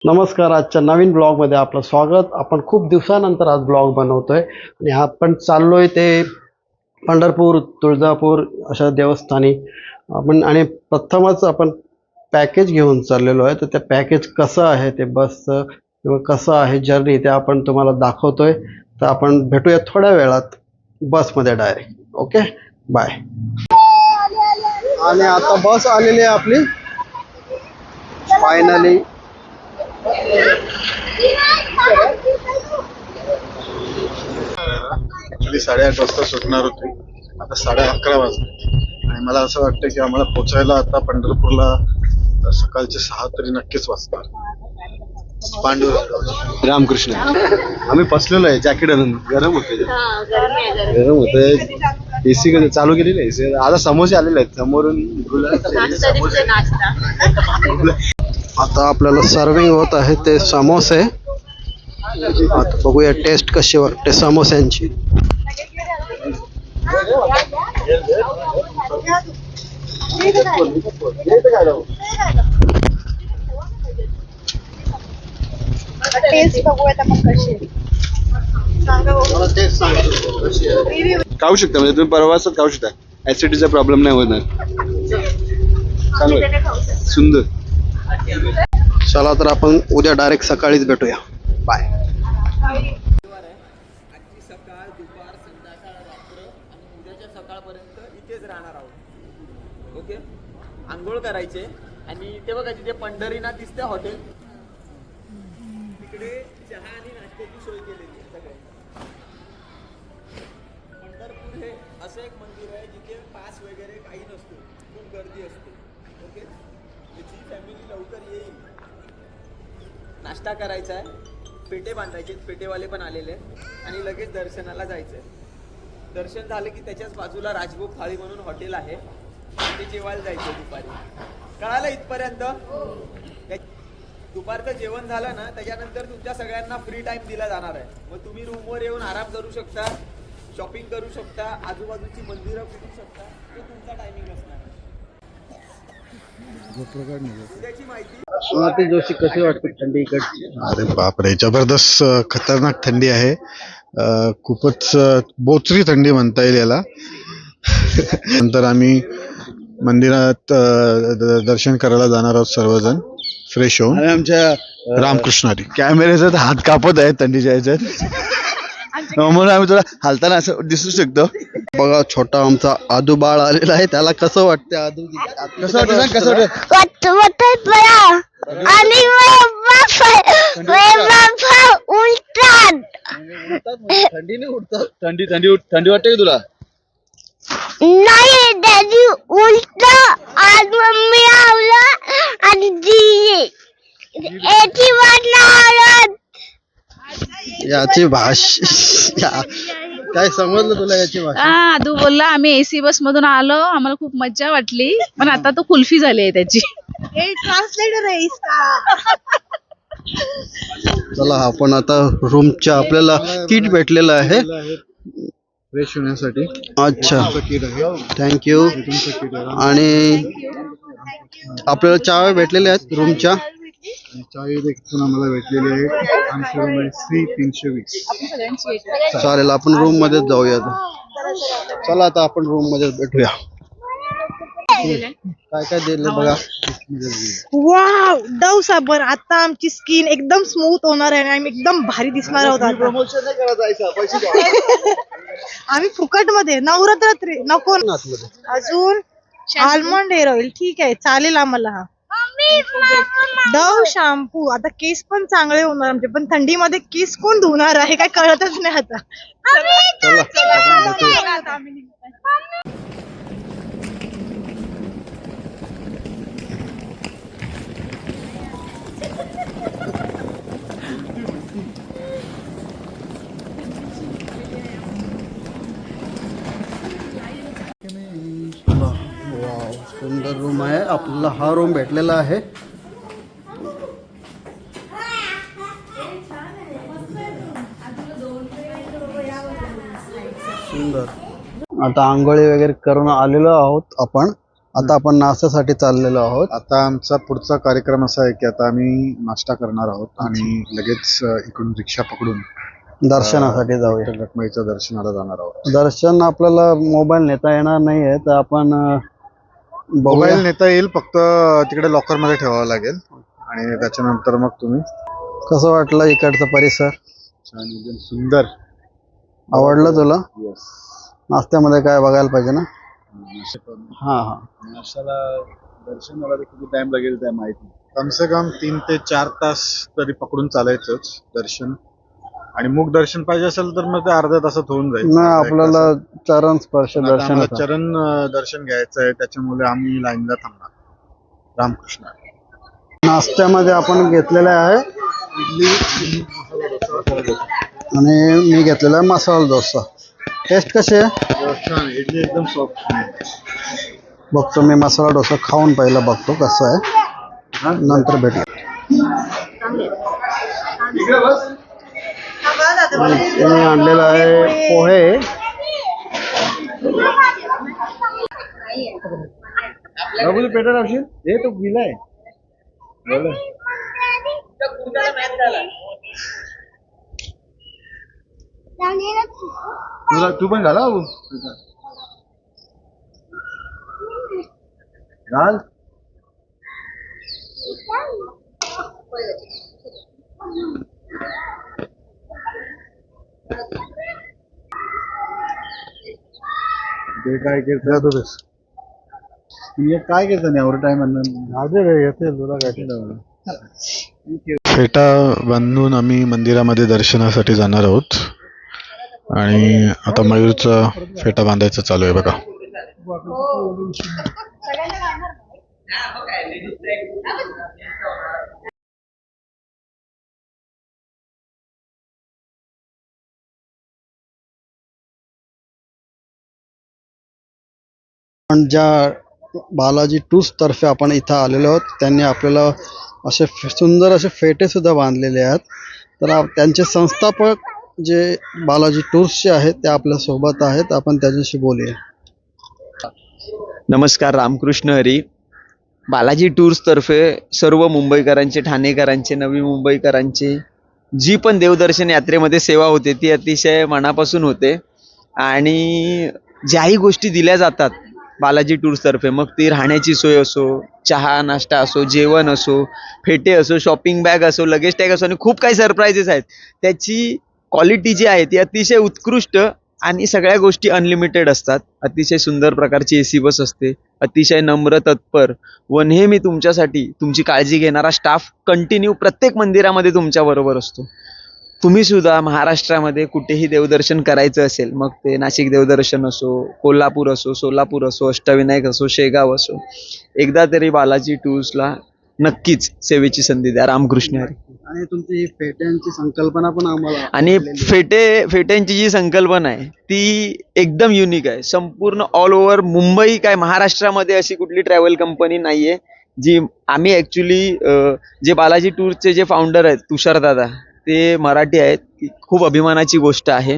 नमस्कार. आजच्या नवीन ब्लॉगमध्ये आपलं स्वागत. आपण खूप दिवसानंतर आज ब्लॉग बनवतोय आणि आपण चाललोय ते पंढरपूर, तुळजापूर अशा देवस्थानी आपण. आणि प्रथमच आपण पॅकेज घेऊन चाललेलो आहे. तर ते पॅकेज कसं आहे, ते बसचं किंवा कसं आहे जर्नी, ते आपण तुम्हाला दाखवतोय. तर आपण भेटूया थोड्या वेळात बसमध्ये डायरेक्ट. Okay, bye. आणि आता बस आलेली आहे आपली फायनली. ऍक्च्युली 8:30 वाजता सुटणार होती, आता 11:30 वाजले आणि मला असं वाटतं की आम्हाला पोहोचायला आता पंढरपूरला सकाळचे 6 तरी नक्कीच वाजतात. पांडुरंग रामकृष्ण. आम्ही बसलेलो आहे, जॅकेट आणून. गरम होते, गरम होते. एसी कधी चालू केलेली आहे. आता समोसे आलेले आहेत समोरून. आता आपल्याला सर्विंग होत आहे ते समोसे. आता बघूया टेस्ट कशी वाटते समोस्यांची. टेस्ट बघूयात आपण कशी आहे. खाऊ शकता, म्हणजे तुम्ही प्रवासात खाऊ शकता. ऍसिडिटीचा प्रॉब्लेम नाही होणार. चांगलं, सुंदर. चला तर आपण उद्या डायरेक्ट सकाळीच भेटूया. बाय. आजची सकाळ, दुपार, संध्याकाळ, रात्र आणि उद्याच्या सकाळपर्यंत इथेच राहणार आहोत. ओके, आंघोळ करायचे आणि ते बघा तिथे पंढरीनाथ दिसते हॉटेल, तिकडे चहा आणि नाश्त्याची सोय केलेली आहे सगळे. पंढरपूर हे असं एक मंदिर आहे जिथे पास वगैरे काही नसतो, खूप गर्दी असते. ओके, जी फॅमिली लवकर येईल, नाश्ता करायचा आहे, पेटे बांधायचे, पेटेवाले पण आलेले आणि लगेच दर्शनाला जायचंय. दर्शन झालं की त्याच्याच बाजूला राजभोग थाळी म्हणून हॉटेल आहे, ते जेवायला जायचं दुपारी. कळालं इथपर्यंत? दुपारचं जेवण झालं ना, त्याच्यानंतर तुमच्या सगळ्यांना फ्री टाइम दिला जाणार आहे. मग तुम्ही रूमवर येऊन आराम करू शकता, शॉपिंग करू शकता, आजूबाजूची मंदिरं फिरू शकता. ते तुमचा टायमिंग असणार आहे. उद्याची माहिती. स्वाती जोशी, कशी वाटते थंडी इकडची? अरे बापरे, जबरदस्त खतरनाक थंडी आहे. खूपच बोचरी थंडी म्हणता येईल याला. नंतर आम्ही मंदिरात दर्शन करायला जाणार आहोत सर्वजण फ्रेश होऊन. आमच्या रामकृष्णारी कॅमेऱ्याचा हात कापत आहे थंडीच्या ह्याच्यात, म्हणून आम्ही थोडा हालताना असं दिसू शकतो. बघा, छोटा आमचा आदू बाळ आलेला आहे. त्याला कसं वाटतं आदू? कसं वाटतं सांग, कसं वाटतं? आणि थंडीने उठतात. थंडी वाटते का तुला? नाही त्याची उलट आज मम्मी आवलं आणि याची वाटलं याची भाषा काय समजलं तुला? याची भाषा आदू बोलला आम्ही एसी बस मधून आलो, आम्हाला खूप मज्जा वाटली, पण आता तो कुल्फी झाली आहे त्याची. ट्रान्सलेटर आहे इसका. चला, आपण आता रूमच्या आपल्याला किट भेटलेलं आहे फ्रेश होण्यासाठी. अच्छा, किट आहे. थँक्यू. तुमचं किट आहे. आणि आपल्याला चाव्या भेटलेल्या आहेत रूमच्या. चावी देखील आम्हाला भेटलेली आहे. आमची रूम आहे C320. चालेल, आपण रूम मध्येच जाऊया आता. चला, आता आपण रूम मध्ये भेटूया. काय काय दिलं बघा. वाव, डव साबण. आता आमची स्किन एकदम स्मूथ होणार आहे आणि आम्ही एकदम भारी दिसणार आहोत आता. प्रमोशन नाही करत जायचं, पैसे द्या. आम्ही फुकट मध्ये नवरात्रात नको. अजून आल्मंड हेअर ऑइल ठीक आहे, चालेल आम्हाला. हा डव शॅम्पू. आता केस पण चांगले होणार आमचे, पण थंडीमध्ये केस कोण धुणार आहे काय कळतच नाही आता. वाव, सुंदर रूम आहे आपल्याला. हा रूम भेटलेला आहे. सुंदर. आता आंघोळी वगैरे करून आलेलो आहोत आपण. आता आपण नाश्त्यासाठी चाललेलो आहोत. आता आमचा पुढचा कार्यक्रम असा आहे की आता आम्ही नाश्ता करणार आहोत आणि लगेच इकडून रिक्षा पकडून दर्शनासाठी जाऊया. विठ्ठल रखुमाईच्या दर्शनाला जाणार आहोत. दर्शन आपल्याला मोबाईल नेता येणार नाहीये, तर आपण बघूया. मोबाईल नेता येईल, फक्त तिकडे लॉकर मध्ये ठेवावं लागेल आणि त्याच्यानंतर मग तुम्ही. कसं वाटलं इकडचा परिसर? छान, एकदम सुंदर. आवडलं तुला? येस. नाश्त्यामध्ये काय बघायला पाहिजे ना? हा हा. नाश्त्याला दर्शनाला किती टाइम लागेल त्या माहिती नाही. कम से कम 3 ते 4 तास तरी पकडून चालायचंच दर्शन. आणि मुख दर्शन पाहिजे असेल तर मग ते अर्ध्या तासात होऊन जाईल. नाही, आपल्याला चरण स्पर्श दर्शन. चरण दर्शन घ्यायचं आहे, त्याच्यामुळे आम्ही लाईनला थांबणार. रामकृष्ण. नाश्त्यामध्ये आपण घेतलेले आहे आणि मी घेतलेला आहे मसाला डोसा. टेस्ट कशी आहे? छान, इडली एकदम सॉफ्ट. बघतो मी मसाला डोसा खाऊन पहिला बघतो कसं आहे, नंतर भेटू. मी आणलेला आहे पोहे. पेटर औषध हे तो गेलाय. तू पण घाला घाल. ते काय करत होतस? काय करत नाही एवढं टाइम येते तुला काय. फेटा बांधून आम्ही मंदिरामध्ये दर्शनासाठी जाणार आहोत आणि आता मयूरचा फेटा बांधायचा चालू आहे बघा. पण ज्या बालाजी टूर्स तर्फे आपण इथं आलेलो आहोत, त्यांनी आपल्याला असे सुंदर असे फेटे सुद्धा बांधलेले आहेत. तर त्यांचे संस्थापक जे बालाजी टूर्सचे आहेत ते आपल्या सोबत आहेत. आपण त्याच्याशी बोलूया. नमस्कार, रामकृष्ण हरी. बालाजी टूर्स तर्फे सर्व मुंबईकरांचे, ठाणेकरांचे, नवी मुंबईकरांची जी पण देवदर्शन यात्रेमध्ये सेवा होते ती अतिशय मनापासून होते. आणि ज्याही गोष्टी दिल्या जातात बालाजी टूर्स तर्फे, मग ती राहण्याची सोय असो, चहा नाश्ता असो, जेवण असो, फेटे असो, शॉपिंग बॅग असो, लगेज टॅग असो, आणि खूप काही सरप्राइजेस आहेत. त्याची क्वालिटी जी आहे ती अतिशय उत्कृष्ट आणि सगळ्या गोष्टी अनलिमिटेड असतात. अतिशय सुंदर प्रकारची AC बस असते. अतिशय नम्र, तत्पर व नेहमी तुमच्यासाठी तुमची काळजी घेणारा स्टाफ कंटिन्यू प्रत्येक मंदिरामध्ये तुमच्या बरोबर असतो. तुम्ही सुद्धा महाराष्ट्रामध्ये कुठेही देवदर्शन करायचं असेल, मग ते नाशिक देवदर्शन असो, कोल्हापूर असो, सोलापूर असो, अष्टविनायक असो, शेगाव असो, एकदा तरी बालाजी टूर्सला नक्कीच सेवेची संधी द्या. रामकृष्ण हरी. आणि तुमची फेट्यांची संकल्पना पण आम्हाला. आणि फेट्यांची जी संकल्पना आहे ती एकदम युनिक आहे. संपूर्ण ऑल ओव्हर मुंबई काय महाराष्ट्रामध्ये अशी कुठली ट्रॅव्हल कंपनी नाहीये जी. आम्ही ऍक्च्युली जे बालाजी टूरचे जे फाउंडर आहेत तुषार दादा, ते मराठी आहेत. खूप अभिमानाची गोष्ट आहे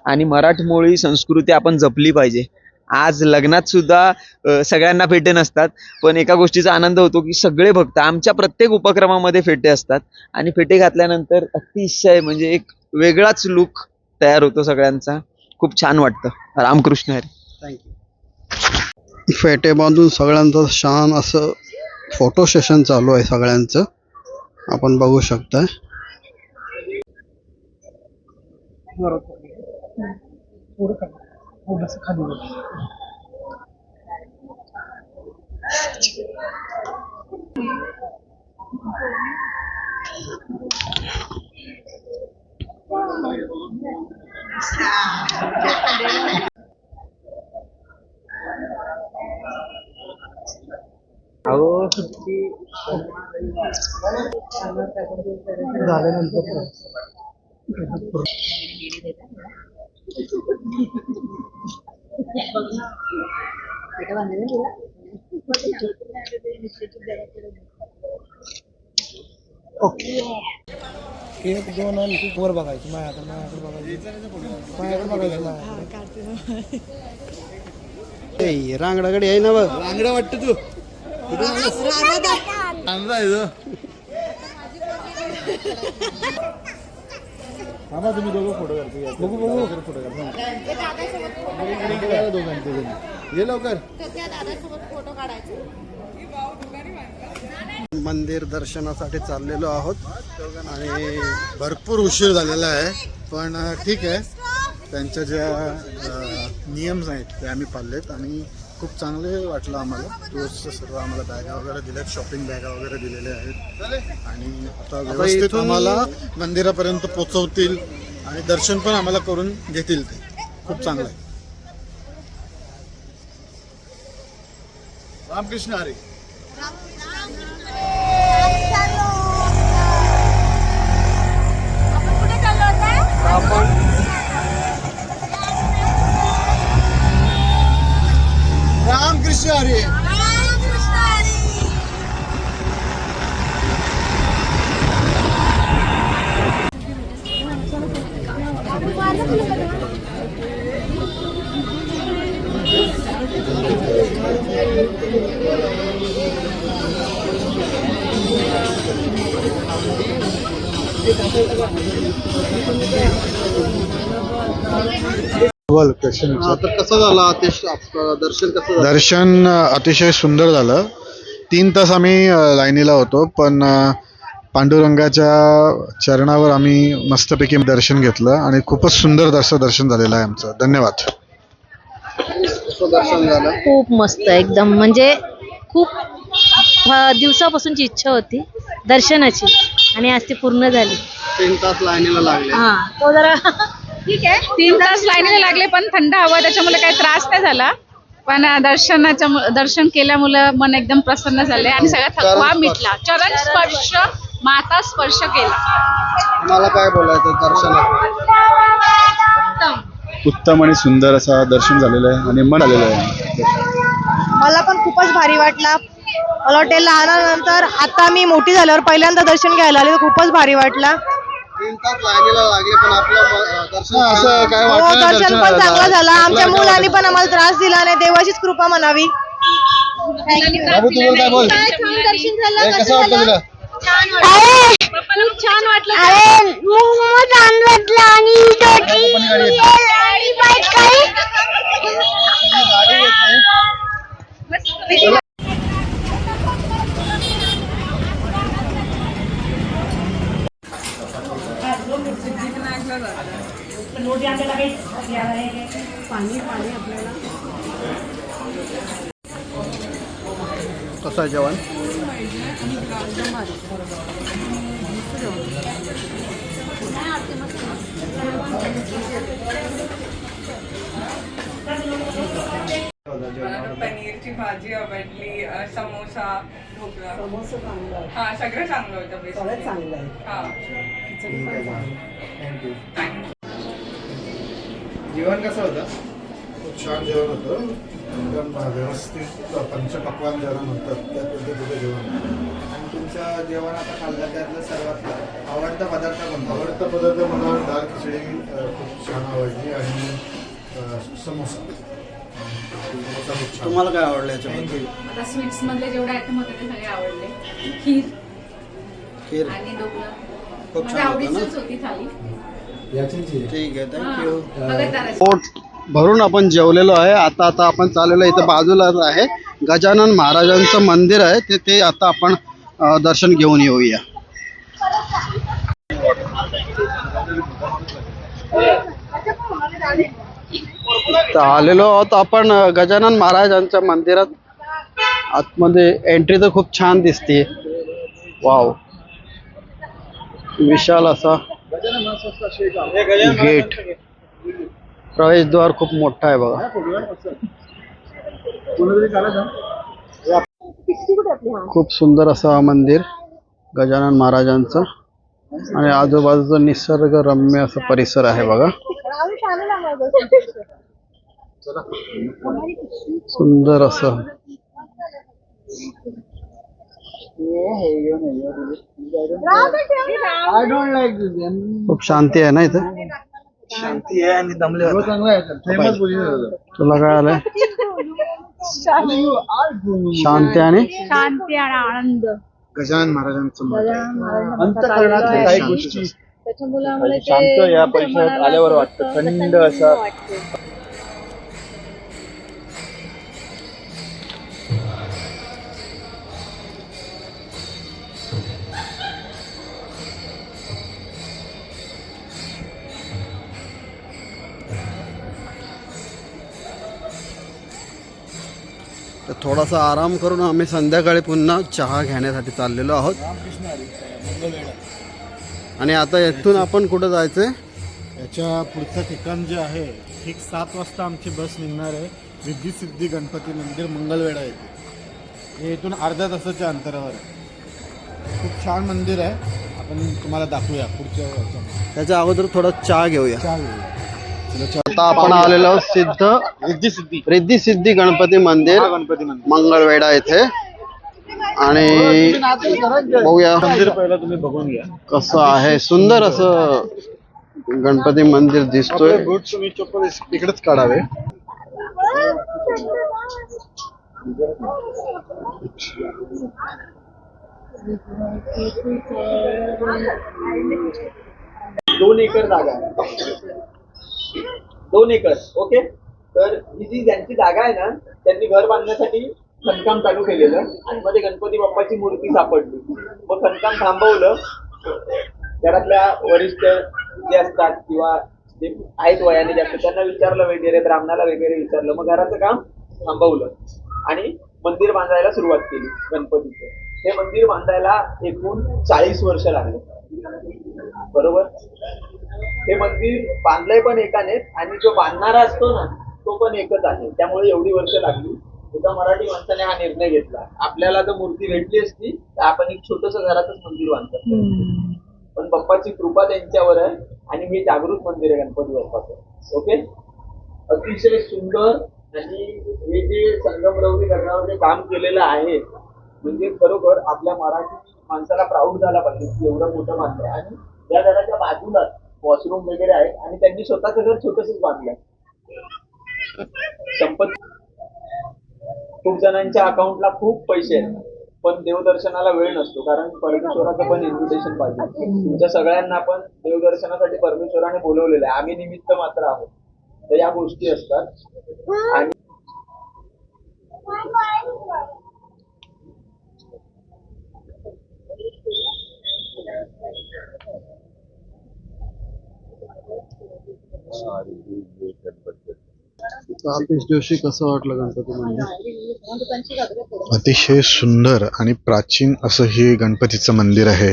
आणि मराठमोळी संस्कृती आपण जपली पाहिजे. आज लग्नात सुद्धा सगळ्यांना फेटे नसतात, पण एका गोष्टीचा आनंद होतो की सगळे भक्त आमच्या प्रत्येक उपक्रमामध्ये फेटे असतात आणि फेटे घातल्यानंतर अतिशय म्हणजे एक वेगळाच लुक तयार होतो सगळ्यांचा. खूप छान वाटतं. रामकृष्ण हरी. थँक्यू. फेटे बांधून सगळ्यांचं छान असं फोटो सेशन चालू आहे सगळ्यांचं, आपण बघू शकताय. एक दोन आणि वर बघायची माझ्याकडे बघायची माझ्याकडे बघायचं माझ्याकडे. रांगडाकडे आहे ना बघ. रांगडा वाटतं तू चांगला आहे तो. थांबा तुम्ही दोघं फोटो काढतो. बघू फोटो काढतो. ये लवकर. मंदिर दर्शनासाठी चाललेलो आहोत आणि भरपूर उशीर झालेला आहे पण ठीक आहे. त्यांच्या ज्या नियम आहेत ते आम्ही पाळलेत आणि खूप चांगले वाटलं आम्हाला. टूर्सचं सर्व आम्हाला बॅगा वगैरे दिल्यात, शॉपिंग बॅगा वगैरे दिलेल्या आहेत आणि आता व्यवस्थित इथून- आम्हाला मंदिरापर्यंत पोचवतील आणि दर्शन पण आम्हाला करून घेतील. ते खूप चांगलं आहे. रामकृष्ण हरी. रामकृष्ण हरी. बोल क्वेश्चन. तर कसं झालं आतिश दर्शन कसं झालं? दर्शन अतिशय सुंदर झालं. 3 तास आम्ही लाईनीला होतो पण पांडुरंगाच्या चरणावर आम्ही मस्तपैकी दर्शन घेतलं आणि खूपच सुंदर दर्शन झालेलं आहे आमचं. धन्यवाद. कसं दर्शन झालं? खूप मस्त एकदम म्हणजे खूप दिवसापासूनची इच्छा होती दर्शनाची आणि आज ती पूर्ण झाली. 3 तास लाईनीला लागले. हा तो जरा ठीक आहे. 3 तास लाईनीला लागले पण थंड हवा त्याच्यामुळे काही त्रास नाही झाला. पण दर्शन केल्यामुळे मन एकदम प्रसन्न झाले आणि सगळा थकवा मिटला. चरण स्पर्श, माता स्पर्श केला. मला काय बोलायचं दर्शनात? उत्तम आणि सुंदर असा दर्शन झालेलं आहे आणि मन आलेलं आहे. मला पण खूपच भारी वाटला. मला वाटते लहानानंतर आता मी मोठी झाल्यावर पहिल्यांदा दर्शन घ्यायला आले. खूपच भारी वाटला. 3 तास लाईनीला लागले पण आपलं दर्शन असं काय हो, वाटलं नाही. दर्शन पण चांगलं झालं. आमच्या मुलांनी पण आम्हाला त्रास दिला नाही. देवाचीच कृपा म्हणावी. बाबू तू बोल, काय बोल. दर्शन झालं. हे कसं वाटलं तुला? खूप छान वाटलं. कसं आहे जेवण? मला पनीरची भाजी आवडली, समोसा, ढोकळा. हा सगळं चांगलं होतं. सगळं चांगलं आहे. हा जेवण कसं होतं? खूप छान जेवण होतं. एकदम व्यवस्थित पंचपक्वान ज्याला म्हणतात त्या पद्धतीचं जेवण. आणि तुमचं जेवण आता खाल्लं त्यातलं सर्वात आवडता पदार्थ कोणता? आवडता पदार्थ मला दाल खिचडी खूप छान आवडली आणि समोसा खूप छान. तुम्हाला काय आवडलं याच्यामध्ये? आता स्वीट्स मधले जेवढे आयटम होते ते सगळे आवडले. खीर खीर आणि ढोकळा खूप माझ्या छान होतं ना? आवडीचीच होती थाली. ठीक आहे, थँक्यू. बघत पोट भरून आपण जेवलेलो आहे. आता आपण चाललेलो इथं बाजूलाच आहे गजानन महाराजांचं मंदिर आहे. ते आता आपण दर्शन घेऊन येऊया. तर आलेलो आहोत आपण गजानन महाराजांच्या मंदिरात. आतमध्ये एंट्री तर खूप छान दिसते. वाव, विशाल असा गेट, प्रवेशद्वार खूप मोठा आहे बघा. खूप सुंदर असं मंदिर गजानन महाराजांचं आणि आजूबाजूचा निसर्गरम्य असं परिसर आहे बघा. सुंदर असं खूप शांती आहे ना इथं. शांती आहे आणि दमले होते. फेमस तुला काय आलंय? शांती आणि शांती आणि आनंद गजानन महाराजांचं मठ. अंतःकरणातल्या काही गोष्टी त्याच्यामुळे आम्हाला शांत या परिसरात आल्यावर वाटतं, थंड असा. तर थोडासा आराम करून आम्ही संध्याकाळी पुन्हा चहा घेण्यासाठी चाललेलो आहोत. आणि आता इथून आपण कुठं जायचंय? याच्या पुढचं ठिकाण जे आहे ठीक 7 वाजता आमची बस निघणार आहे. रिद्धी सिद्धी गणपती मंदिर मंगलवेढा येथे. हे इथून अर्ध्या तासाच्या अंतरावर आहे. खूप छान मंदिर आहे. आपण तुम्हाला दाखवूया पुढच्या याच्यामध्ये. त्याच्या अगोदर थोडा चहा घेऊया. चहा घेऊया. आता आपण आलेलो आहोत रिद्धी सिद्धी गणपती मंदिर गणपती मंदिर मंगळवेढा येथे. आणि बघूया मंदिर पहिलं तुम्ही बघून घ्या. कसं आहे. सुंदर असं गणपती मंदिर दिसतोय. बूट तुम्ही चप्पल तिकडेच काढावे. दोन एकर जागा आहे. 2 एकर. ओके. तर ही जी ज्यांची जागा आहे ना त्यांनी घर बांधण्यासाठी खणकाम चालू केलेलं आणि मध्ये गणपती बाप्पाची मूर्ती सापडली. मग खणकाम थांबवलं. घरातल्या वरिष्ठ जे असतात किंवा जे आहेत वयाने जास्त त्यांना विचारलं वगैरे, ब्राह्मणाला वगैरे विचारलं. मग घराचं काम थांबवलं आणि मंदिर बांधायला सुरुवात केली गणपतीचं. हे मंदिर बांधायला एकूण 40 वर्ष लागले. बरोबर. हे मंदिर बांधलंय पण एकानेच आणि जो बांधणारा असतो ना तो पण एकच आहे. त्यामुळे एवढी वर्ष लागली. एका मराठी माणसाने हा निर्णय घेतला. आपल्याला जर मूर्ती भेटली असती तर आपण एक छोटस घरातच मंदिर बांधतो. पण बाप्पाची कृपा त्यांच्यावर आहे आणि हे जागृत मंदिर आहे गणपती बाप्पाचं. ओके. अतिशय सुंदर. आणि हे जे संगमरवरी धरणावर जे काम केलेलं आहे म्हणजे खरोखर आपल्या मराठी माणसाला प्राऊड झाला पाहिजे की एवढं मोठं बांधलंय. आणि या घराच्या बाजूलाच वॉशरूम वगैरे आहेत आणि त्यांनी स्वतःचं घर छोटंसंच बांधलंय. संपत्ती खूप जणांच्या अकाउंटला खूप पैसे आहेत पण देवदर्शनाला वेळ नसतो. कारण परमेश्वराचं पण इन्व्हिटेशन पाहिजे. तुमच्या सगळ्यांना पण देवदर्शनासाठी परमेश्वराने बोलवलेलं आहे. आम्ही निमित्त मात्र आहोत. तर या गोष्टी असतात. आणि आतिश जोशी कसं वाटलं गणपती मंदिर? अतिशय सुंदर आणि प्राचीन असं हे गणपतीचं मंदिर आहे.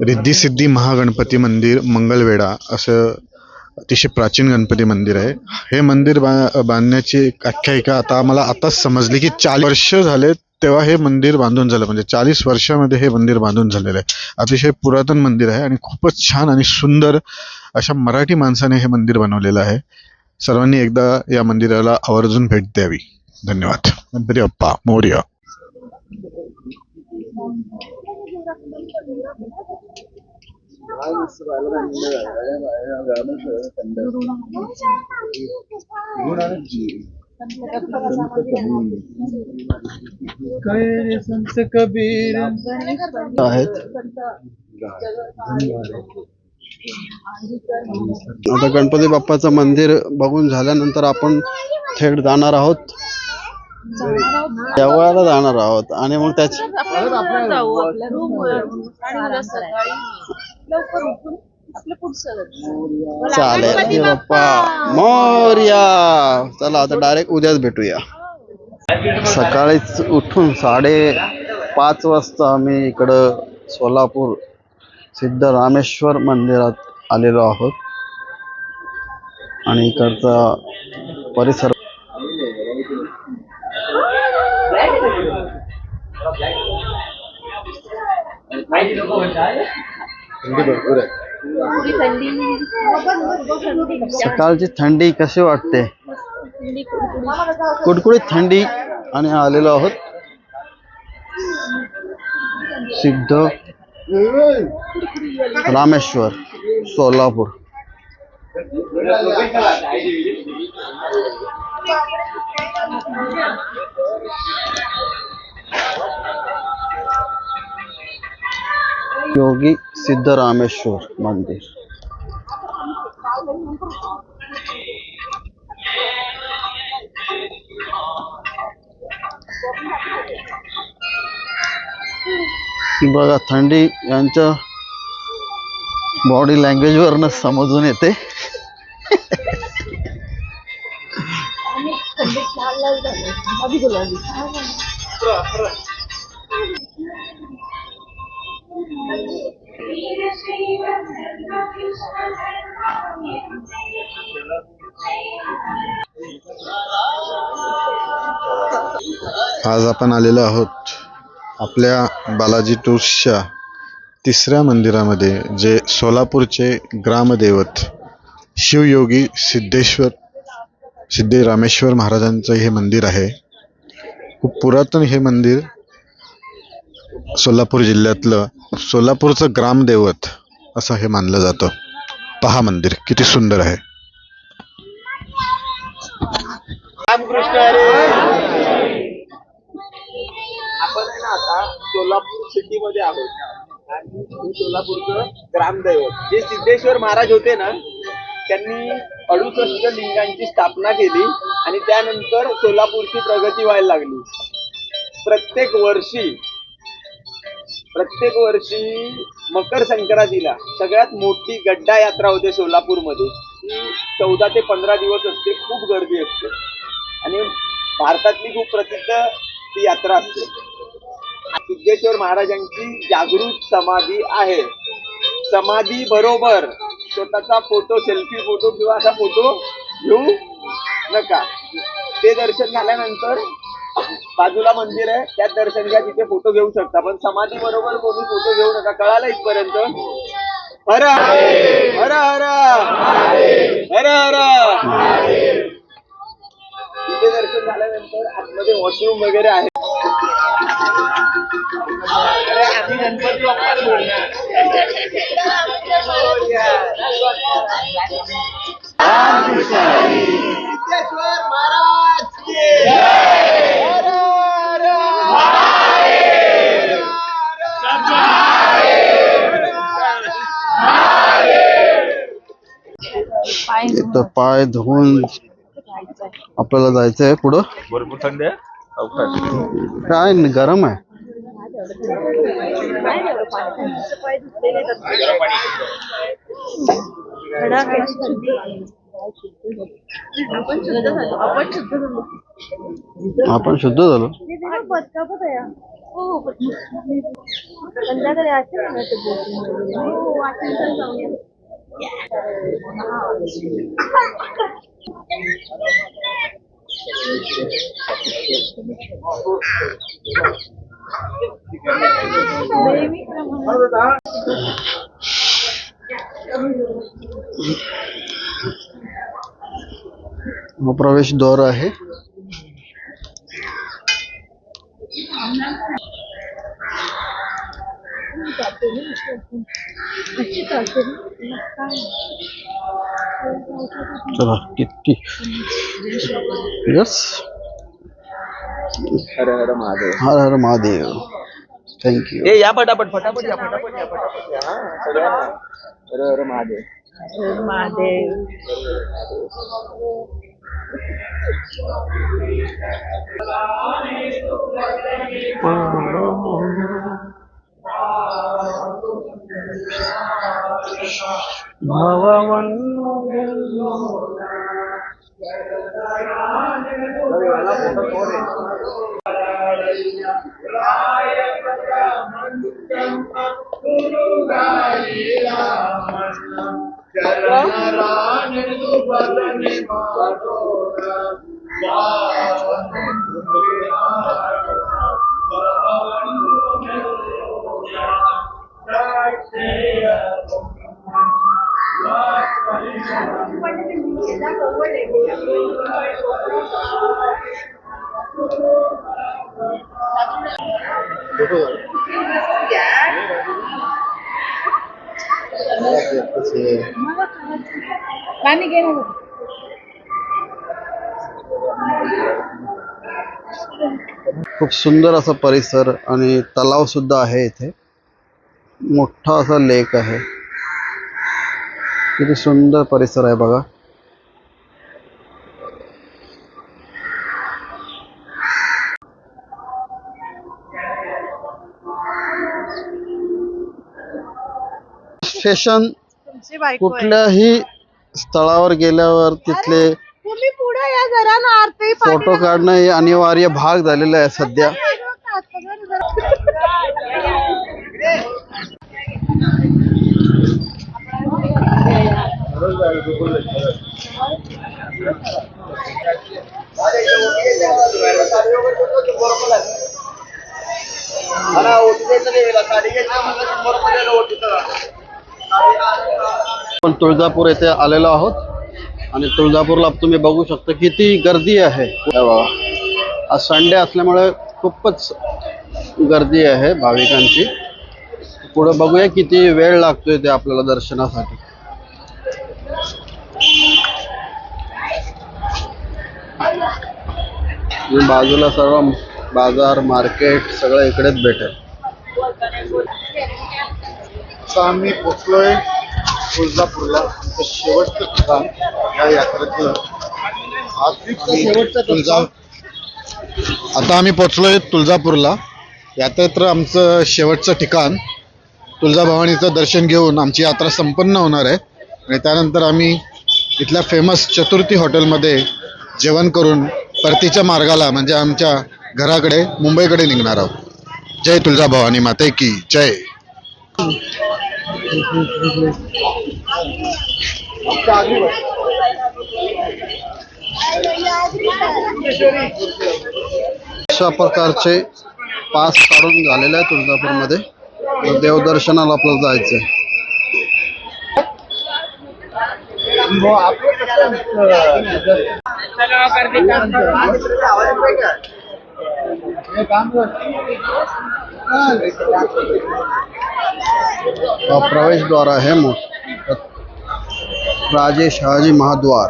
रिद्धी सिद्धी महागणपती मंदिर मंगलवेढा असं अतिशय प्राचीन गणपती मंदिर आहे. हे मंदिर बांधण्याची एक आख्यायिका आता आम्हाला आताच समजली की 40 वर्ष झाले तेव्हा हे मंदिर बांधून झालं. म्हणजे 40 वर्षामध्ये हे मंदिर बांधून झालेलं आहे. अतिशय पुरातन मंदिर आहे आणि खूपच छान आणि सुंदर अशा मराठी माणसाने हे मंदिर बनवलेलं आहे. सर्वांनी एकदा या मंदिराला आवर्जून भेट द्यावी. धन्यवाद. गणपती बाप्पा मोरया. संत कबीर आहेत. आता गणपती बाप्पाचं मंदिर बघून झाल्यानंतर आपण थेट जाणार आहोत देवळाला जाणार आहोत. आणि मग त्याची चालेल. बाप्पा मोरया. चला आता डायरेक्ट उद्याच भेटूया. सकाळीच उठून 5:30 वाजता आम्ही इकडं सोलापूर सिद्धरामेश्वर मंदिरात आलेलो आहोत. आणि इकडचा परिसर सकाळची थंडी कशी वाटते? कुडकुडीत थंडी. आणि आलेलो आहोत सिद्ध रामेश्वर सोलापूर. योगी सिद्धरामेश्वर मंदिर. बघा थंडी यांच्या बॉडी लँग्वेज वरनं समजून येते. आज आपण आलेलो आहोत आपल्या बालाजी टूर्सच्या तिसऱ्या मंदिरामध्ये, जे सोलापूरचे ग्रामदैवत शिवयोगी सिद्धरामेश्वर महाराजांचं हे मंदिर आहे. खूप पुरातन हे मंदिर, सोलापूर जिल्ह्यातलं सोलापूरचं ग्रामदैवत असं हे मानलं जातं. पहा मंदिर किती सुंदर आहे. आपण आहे ना आता सोलापूर सिटी मध्ये आहोत आणि हे सोलापूरचं ग्रामदैवत जे सिद्धेश्वर महाराज होते ना, त्यांनी 68 लिंगांची स्थापना केली आणि त्यानंतर सोलापूरची प्रगती व्हायला लागली. प्रत्येक वर्षी मकर संक्रांतीला सगळ्यात मोठी गड्डा यात्रा होते सोलापूरमध्ये. ती 14 ते 15 दिवस असते. खूप गर्दी असते आणि भारतातली खूप प्रसिद्ध ती यात्रा असते. सिद्धेश्वर महाराजांची जागृत समाधी आहे. समाधी बरोबर स्वतःचा फोटो, सेल्फी फोटो किंवा असा फोटो घेऊ नका. ते दर्शन झाल्यानंतर बाजूला मंदिर आहे, त्यात दर्शन घ्या, तिथे फोटो घेऊ शकता. पण समाधी बरोबर कोणी फोटो घेऊ नका. कळालं इथपर्यंत? हर हर हर हर हर. तिथे दर्शन झाल्यानंतर आतमध्ये वॉशरूम वगैरे आहे. आम्ही गणपती बाप्पाला बोलणार. सिद्धेश्वर महाराज की जय. हर हर. इथं पाय धुवून आपल्याला जायचंय पुढं. भरपूर थंडी आहे. काय गरम आहे. आपण शुद्ध झालो. हा प्रवेश द्वार आहे. चला किती यस. हर हर महादेव. हर हर महादेव. थँक्यू. ए या फटाफट फटाफट या फटाफट या फटाफट या. हा सगळ्यांना हर हर महादेव. पाणी घे ना. खूप सुंदर असा परिसर आणि तलाव सुद्धा आहे इथे. मोठा असा लेक आहे. किती सुंदर परिसर आहे बघा. स्टेशन तुमची बायको आहे. कुठल्याही स्थळावर गेल्यावर तिथले तुम्ही पुढे या जरा ना आरती फोटो काढणं हे अनिवार्य भाग झालेलं आहे सध्या. आपण तुळजापूर येथे आलेलो आहोत आणि तुळजापूरला तुम्ही बघू शकता किती गर्दी आहे. हे बघा, आज संडे असल्यामुळे खूपच गर्दी आहे भाविकांची. पुढे बघूया किती वेळ लागतोय ते आपल्याला दर्शनासाठी. आणि बाजूला सर्व बाजार मार्केट सगळं इकडेच भेटेल. आता आम्ही पोचलोय तुळजापूरला. आमचं शेवटचं ठिकाण या यात्रेतलं. आता आम्ही पोचलोय तुळजापूरला. यात्रेत आमचं शेवटचं ठिकाण तुळजाभवानीचं दर्शन घेऊन आमची यात्रा संपन्न होणार आहे आणि त्यानंतर आम्ही इथल्या फेमस चतुर्थी हॉटेलमध्ये जेवण करून परतीच्या मार्गाला म्हणजे आमच्या घराकडे मुंबईकडे निघणार आहोत. जय तुळजाभवानी माते की जय. अशा प्रकारचे पास काढून झालेले आहे तुळजापूरमध्ये. देवदर्शनाला आपल्याला जायचंय. हा प्रवेशद्वार आहे मोठं. राजे शहाजी महाद्वार.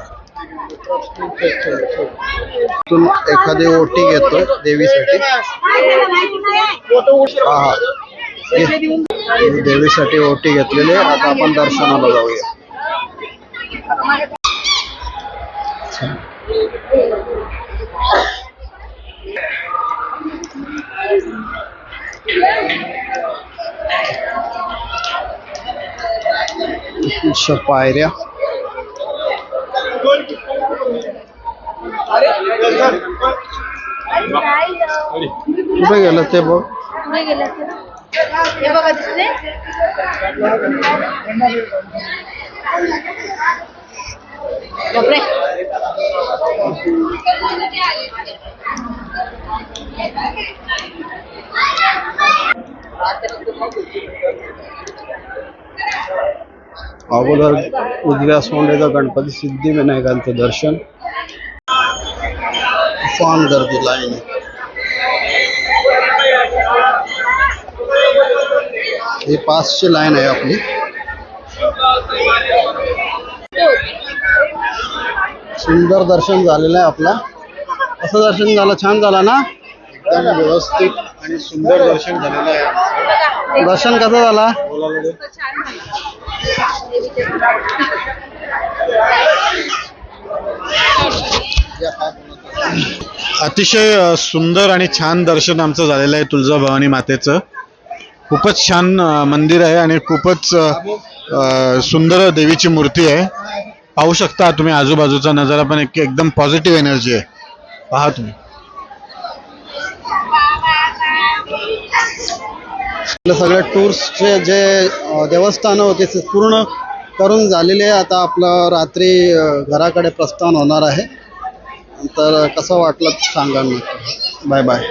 इथून एखादी ओटी घेतोय देवीसाठी. हा देवीसाठी ओटी घेतलेली आहे. आता आपण दर्शनाला जाऊया. अशा पायऱ्या. कुठे गेलं ते बघ. हे बघा दिसले. अगोदर उजव्या सोंडेचा गणपती सिद्धिविनायकांचं दर्शन. फान गर्दी लाईन. ही पासची लाईन आहे आपली. सुंदर दर्शन झालेलं आहे आपला. असं दर्शन झालं, छान झालं ना. एकदम व्यवस्थित आणि सुंदर दर्शन झालेलं आहे. दर्शन कसं झाला. अतिशय सुंदर आणि छान दर्शन आमचं झालेलं आहे तुळजाभवानी मातेचं. खूपच छान मंदिर आहे आणि खूपच सुंदर देवीची मूर्ती आहे. पाहू शकता तुम्ही आजूबाजूचा नजारा पण एकदम पॉझिटिव्ह एनर्जी आहे. पहा तुम्ही. सगळ्या टूर्सचे जे देवस्थानं होते ते पूर्ण करून झालेले आहे. आता आपलं रात्री घराकडे प्रस्थान होणार आहे. तर कसं वाटलं सांगा नक्की. Bye bye.